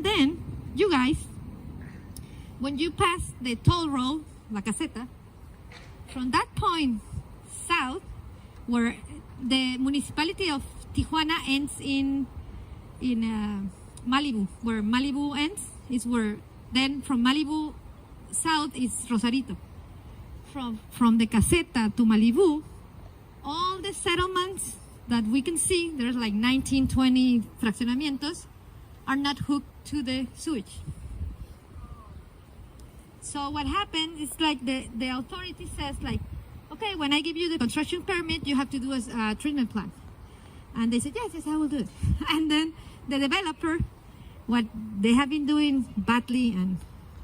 then, you guys, when you pass the toll road, La Caseta, from that point south, where the municipality of Tijuana ends in Malibu, where Malibu ends is where, then from Malibu south is Rosarito. From the Caseta to Malibu, all the settlements that we can see, there's like 19, 20 fraccionamientos, are not hooked to the sewage. So what happened is like the authority says like, okay, when I give you the construction permit, you have to do a treatment plan. And they said, yes, I will do it. And then the developer, what they have been doing badly and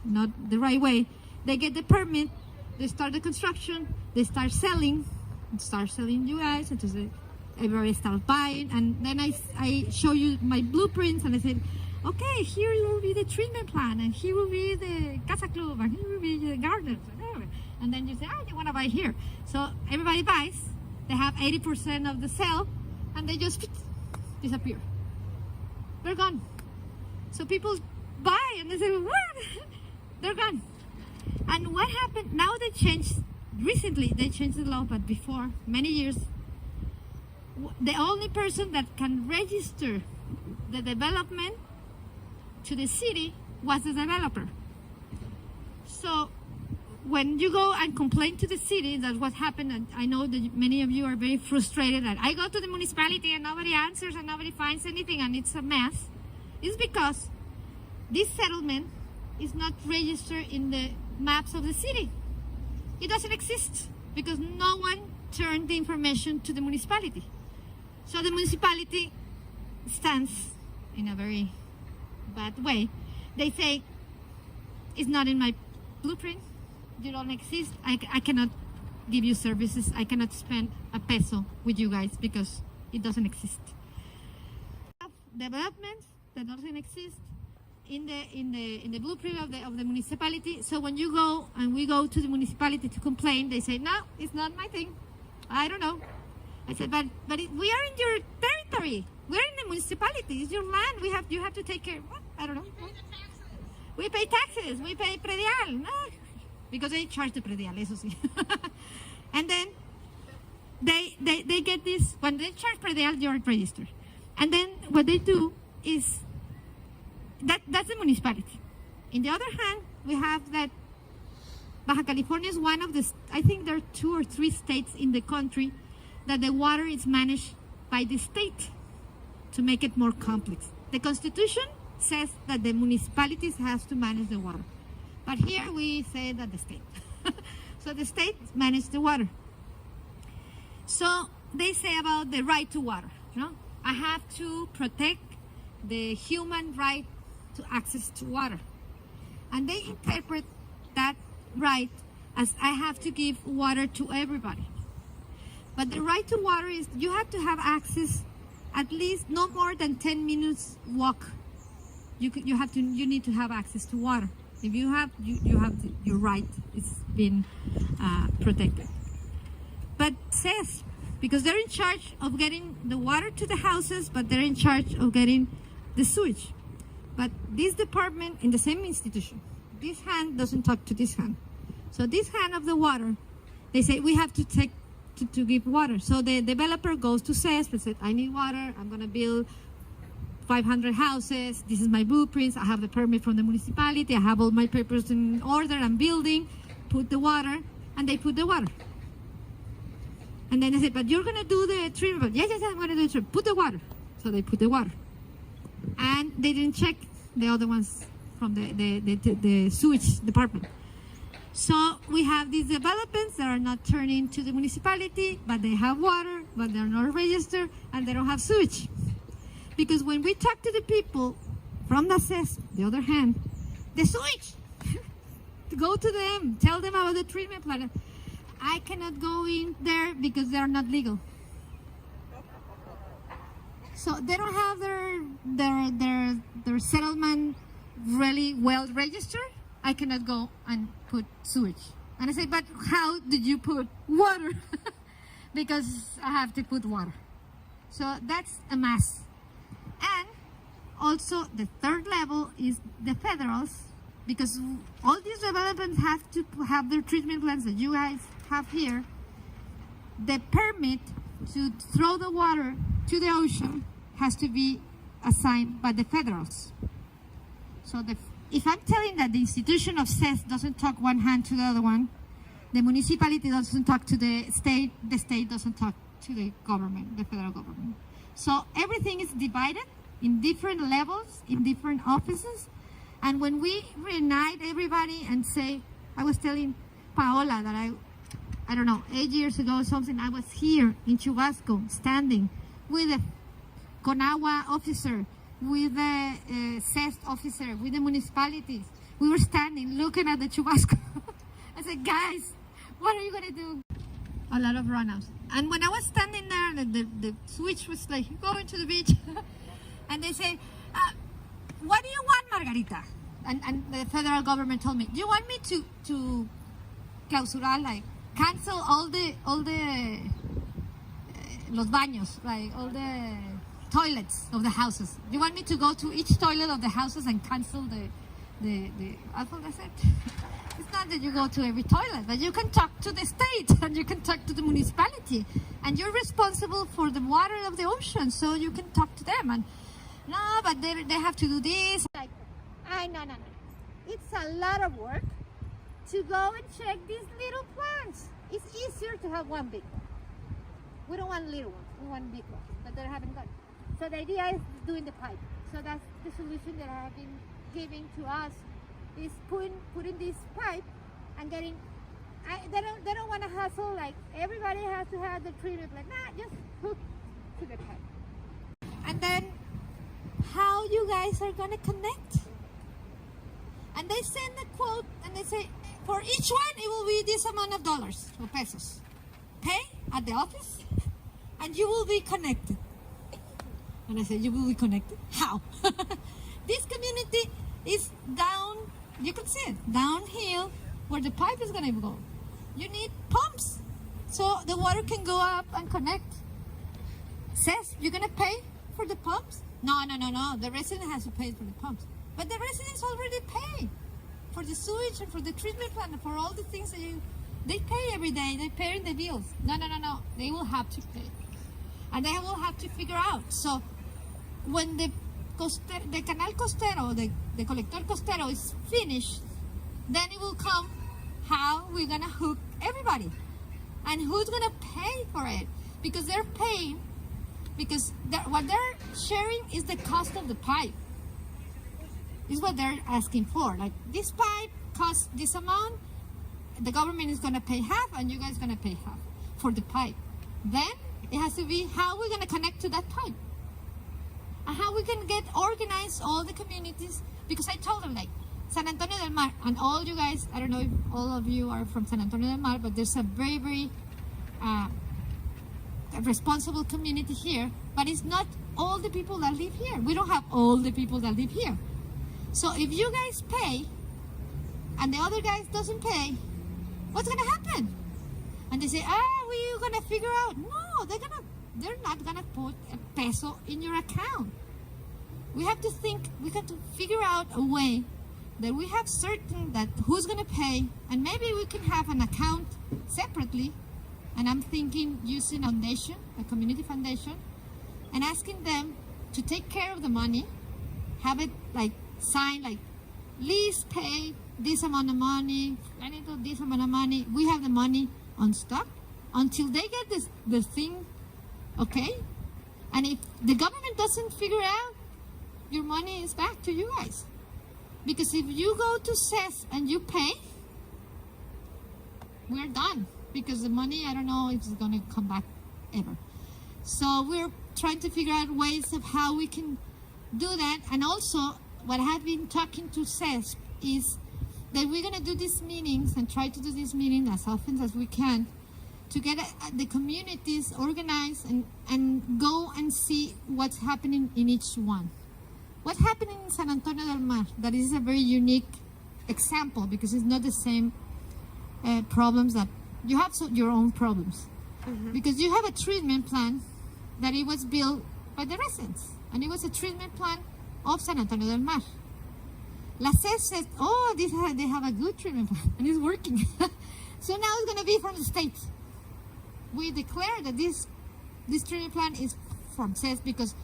not the right way, they get the permit, they start the construction, they start selling you guys, and so everybody starts buying, and then I show you my blueprints, and I said, okay, here will be the treatment plan, and here will be the Casa Club, and here will be the gardens, and then you say, you want to buy here. So everybody buys, they have 80% of the sale, and they just disappear. They're gone. So people buy, and they say, what? They're gone. And what happened, now they changed, recently they changed the law, but before, many years, the only person that can register the development to the city was the developer. So when you go and complain to the city, that's what happened, and I know that many of you are very frustrated that I go to the municipality and nobody answers and nobody finds anything and it's a mess, is because this settlement is not registered in the maps of the city. It doesn't exist because no one turned the information to the municipality. So the municipality stands in a very bad way. They say, it's not in my blueprint, you don't exist, I cannot give you services, I cannot spend a peso with you guys because it doesn't exist. Developments that doesn't exist in the blueprint of the municipality. So when you go and we go to the municipality to complain, they say, no, it's not my thing, I don't know. I said, but we are in your territory, we're in the municipality, it's your land, you have to take care. What? I don't know. We pay taxes, we pay predial, no, because they charge the predial, eso sí. And then they get this, when they charge predial, you're registered. And then what they do is, that's the municipality. In the other hand, we have that Baja California is one of the, I think there are 2 or 3 states in the country that the water is managed by the state to make it more complex. The Constitution says that the municipalities have to manage the water. But here we say that the state. So the state manages the water. So they say about the right to water. You know? I have to protect the human right to access to water. And they interpret that right as I have to give water to everybody. But the right to water is you have to have access at least no more than 10 minutes walk. You need to have access to water. If you have, your right is being protected. But says, because they're in charge of getting the water to the houses, but they're in charge of getting the sewage. But this department in the same institution, this hand doesn't talk to this hand. So this hand of the water, they say we have to take to give water. So the developer goes to CES and says, I need water, I'm gonna build 500 houses, this is my blueprints, I have the permit from the municipality, I have all my papers in order, I'm building, put the water, and they put the water. And then they said, but you're gonna do the treatment. Yes, I'm gonna do the treatment. Put the water. So they put the water. And they didn't check the other ones from the sewage department. So we have these developments that are not turning to the municipality, but they have water, but they're not registered, and they don't have sewage. Because when we talk to the people from the CES, the other hand, the sewage, to go to them, tell them about the treatment plant. I cannot go in there because they are not legal. So they don't have their settlement really well registered. I cannot go and put sewage. And I say, but how did you put water? Because I have to put water. So that's a mess. And also the third level is the federals, because all these developments have to have their treatment plants that you guys have here. The permit to throw the water to the ocean has to be assigned by the federals. So if I'm telling that the institution of CES doesn't talk one hand to the other one, the municipality doesn't talk to the state doesn't talk to the government, the federal government. So everything is divided in different levels, in different offices. And when we reunite everybody and say, I was telling Paola that I don't know, 8 years ago or something, I was here in Chubasco standing with a CONAGUA officer, with the CES officer, with the municipalities. We were standing looking at the Chubasco. I said, guys, what are you going to do? A lot of runouts. And when I was standing there, the switch was like, going to the beach. And they say, what do you want, Margarita? And the federal government told me, do you want me to clausurar, like cancel all the los baños, like all the toilets of the houses? Do you want me to go to each toilet of the houses and cancel the I thought I said, it's not that you go to every toilet, but you can talk to the state and you can talk to the municipality, and you're responsible for the water of the ocean, so you can talk to them. And no, but they have to do this. Like, no. It's a lot of work to go and check these little plants. It's easier to have one big one. We don't want little ones, we want big ones, but they haven't got. So the idea is doing the pipe. So that's the solution that I have been giving to us, is putting this pipe and getting. They don't want to hustle, like everybody has to have the treatment. Like, nah, just hook to the pipe. And then how you guys are gonna connect? And they send a quote and they say, for each one it will be this amount of dollars or pesos. Pay at the office and you will be connected. And I said, you will be connected? How? This community is down, you can see it, downhill where the pipe is gonna go. You need pumps so the water can go up and connect. Says you're gonna pay for the pumps? No. The resident has to pay for the pumps. But the residents already pay for the sewage and for the treatment plant and for all the things that they pay every day. They pay in the bills. No. They will have to pay. And they will have to figure out. So when the canal costero, the colector costero is finished, then it will come how we're gonna hook everybody. And who's gonna pay for it? Because they're paying, because what they're sharing is the cost of the pipe. Is what they're asking for. Like, this pipe costs this amount, the government is gonna pay half and you guys gonna pay half for the pipe. Then it has to be how we're gonna connect to that pipe. And how we can get organized all the communities, because I told them, like, San Antonio del Mar, and all you guys, I don't know if all of you are from San Antonio del Mar, but there's a very, very responsible community here, but it's not all the people that live here. We don't have all the people that live here. So if you guys pay and the other guys doesn't pay, what's gonna happen? And they say, we're gonna figure out. No, they're not gonna put a peso in your account. We have to think, we have to figure out a way that we have certain that who's gonna pay, and maybe we can have an account separately. And I'm thinking using a foundation, a community foundation, and asking them to take care of the money, have it like sign, like, please pay this amount of money, I need this amount of money. We have the money on stock until they get the thing okay. And if the government doesn't figure out, your money is back to you guys. Because if you go to CES and you pay, we're done. Because the money, I don't know if it's gonna come back ever. So we're trying to figure out ways of how we can do that. And also, what I have been talking to CES is that we're going to do these meetings and try to do these meetings as often as we can to get the communities organized and go and see what's happening in each one. What's happening in San Antonio del Mar, that is a very unique example, because it's not the same problems that you have, your own problems. Mm-hmm. Because you have a treatment plan that it was built by the residents, and it was a treatment plan of San Antonio del Mar. La CES said, oh, they have a good treatment plant, and it's working. So now it's going to be from the state. We declare that this treatment plant is from CES because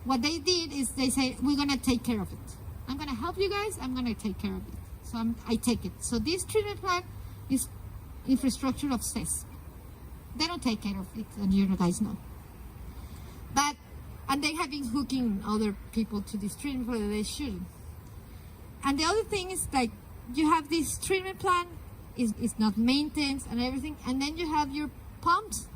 what they did is they say, we're going to take care of it. I'm going to help you guys. I'm going to take care of it. So I take it. So this treatment plant is infrastructure of CES. They don't take care of it, and you guys know. And they have been hooking other people to this treatment plant that they shouldn't. And the other thing is, like, you have this treatment plant, it's not maintained and everything, and then you have your pumps.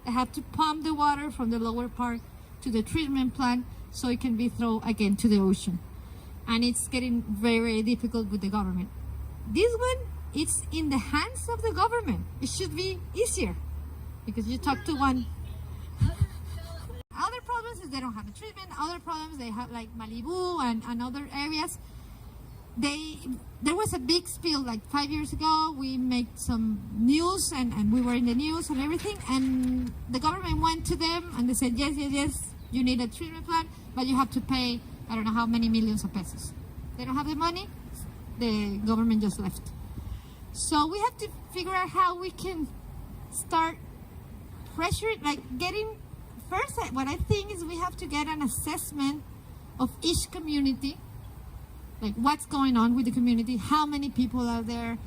They have to pump the water from the lower part to the treatment plant so it can be thrown again to the ocean. And it's getting very, very difficult with the government. This one, it's in the hands of the government. It should be easier because you talk to one. Other problems is they don't have a treatment. Other problems they have, like Malibu and other areas. There was a big spill like 5 years ago. We made some news and we were in the news and everything, and the government went to them and they said, yes, you need a treatment plant, but you have to pay, I don't know how many millions of pesos. They don't have the money. The government just left. So we have to figure out how we can start pressuring, like getting, first what I think is we have to get an assessment of each community, like what's going on with the community, how many people are there,